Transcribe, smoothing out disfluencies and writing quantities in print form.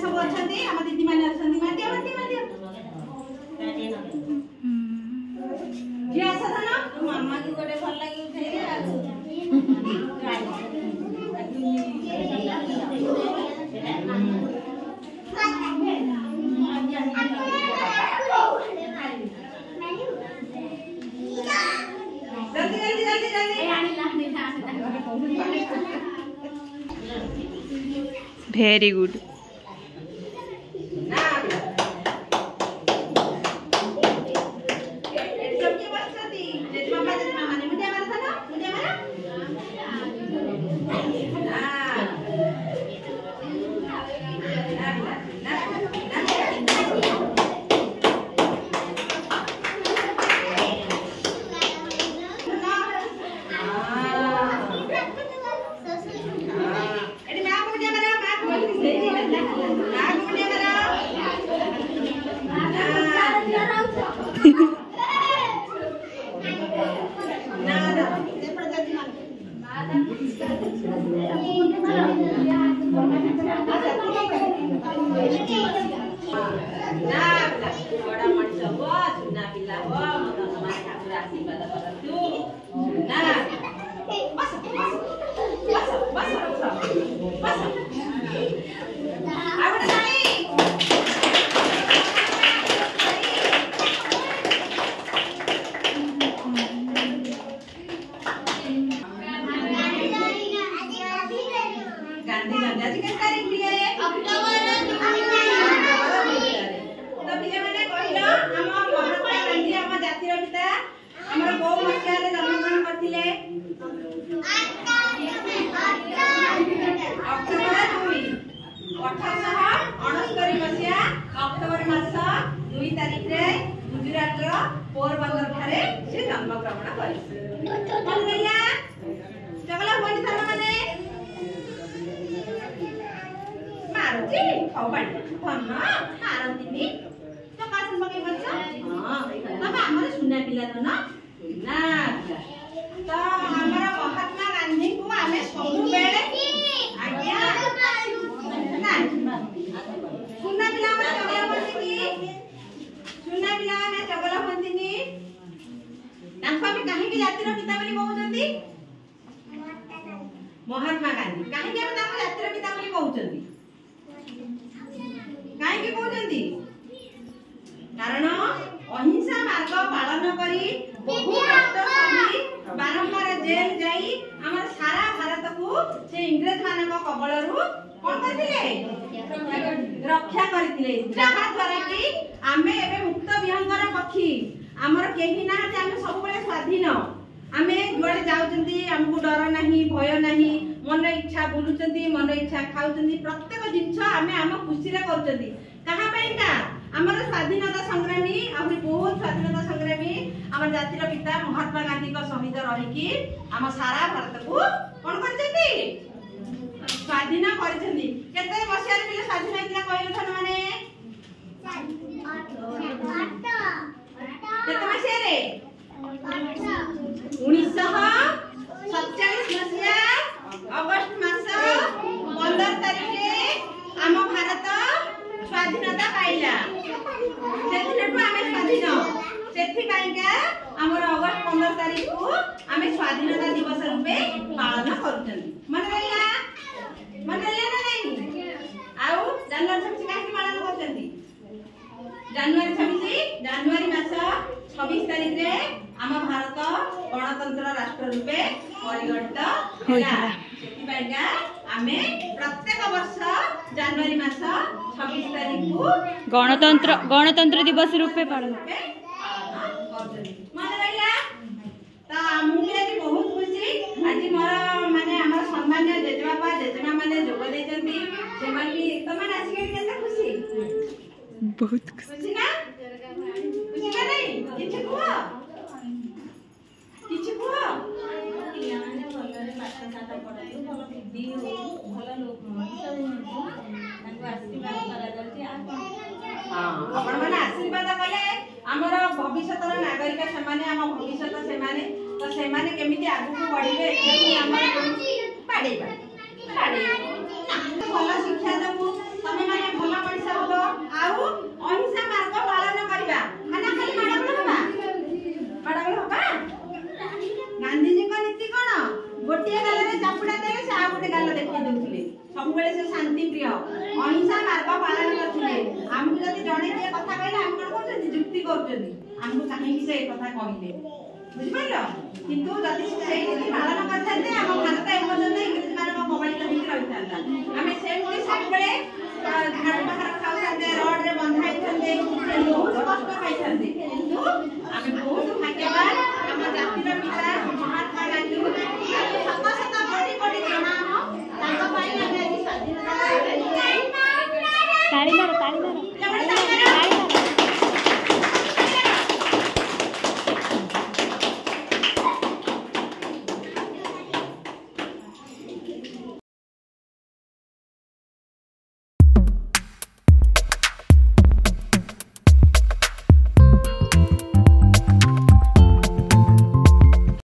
सब अच्छा दीदी मैंने मामा की गोटे भल लगे वेरी गुड। अक्टोबर मास 2 तारिख रे गुजरात रो पोरबंदर ठारे से जन्म ग्रहण करिस। चगला होई थार माने मारुति खौबाडी धन मारंतीनी तो कासन बके बच्च हां तब हमर सुना पिला न ना तो हमरा महात्मा गांधी को आमे सब बेले आज्ञा ना सुना पिला में चगला होंतीनी सुना पिला में चगला होंतीनी तांको भी काहे की जातिर पिता बोली कहउचंदी महात्मा गांधी काहे के तांको जातिर पिता बोली कहउचंदी काहे के कहउचंदी कारण अहिंसा मार्ग पालन करी बहु कष्ट सही बारंबार जेल जाई हमर सारा भारत को से इंग्रज मानक कबलरू कोन करथिले रक्षा करथिले जहा द्वारा कि आमे एबे मुक्त विहंगर पक्षी हमर केही ना जे आमे सब बेले स्वाधीन आमे जुआडे जाउचंदी हमकु डर नाही भय नाही मन इच्छा बुलुचंदी मन इच्छा खाउचंदी प्रत्येक जिंस आमे हम खुशी रे करचंदी कहा पइका हमर स्वाधीनता संग्रामी आहुरी बहुत स्वाधीनता संग्रामी हमर जातिर पिता महात्मा गांधी को शहीद रही कि हम सारा भारत को कोन करचंदी स्वाधीन करचंदी केते बसियार पिले स्वाधीन हितला कहले थन माने केते बसियार रे 1947 मसिया अगस्त मास 15 तारिख रे हम भारत स्वाधीनता पाइला सेथिनटु आमे स्वाधीन सेथि पाइका हमर अगस्त 15 तारिख को आमे स्वाधीनता दिवस रूपे पालन करछन मन रहिला ना नहीं आउ जनवरी 26 काहे पालन करछंती जनवरी 26 जनवरी मास 26 तारिख रे हम भारत गणतंत्र राष्ट्र रूपे परिगणित होला सेथि पाइका आमे प्रत्येक वर्ष जनवरी मास 26 तारिख को गणतंत्र दिवस रूपे पालन मन रहिला ता मुझे आज बहुत खुशी आज मोर माने हमर सम्मान्य जेजेबापा जेजेमा माने जोग देचंती सेमान भी तमन आसी के केते खुशी बहुत खुशी ना नहीं किछ को पिलाने भलरे पाठ साठ पढाई भल विधि भल लोक सब तांको आशीर्वाद करा जाती हां आपण माने आशीर्वाद कले आमर भविष्यतर नागरिक सेमाने आम भविष्यत सेमाने तो सेमाने केमिति आगु को बढ़िबे आमर पाड़ेबा भल शिक्षा देबु तमे माने भल मଣିଷ हबो आउ अहिंसा मार्ग पालन करबा खाना खाली माडबल हबा गांधी जी को नीति कोन गोटिए गाल रे चापुडा देले से आ गोटे गाल देखि देउथिले सब बेले से शांति प्रिय अहिंसा मार्ग पालन करथिले हमहु जदी जणे जे कथा कहले हम कोन करछथि जुक्ति करछथि हमहु काहे कि से कथा कहिले बुझि पाइलो किंतु जदी से नीति पालन करथाते हम भारत एपर्यंत इंग्लिश मानव मोबाइल धरि रहितांता हमें से कोई सब बेले झाड़ बाहर खाउथाते रोड रे बंधाई थंदे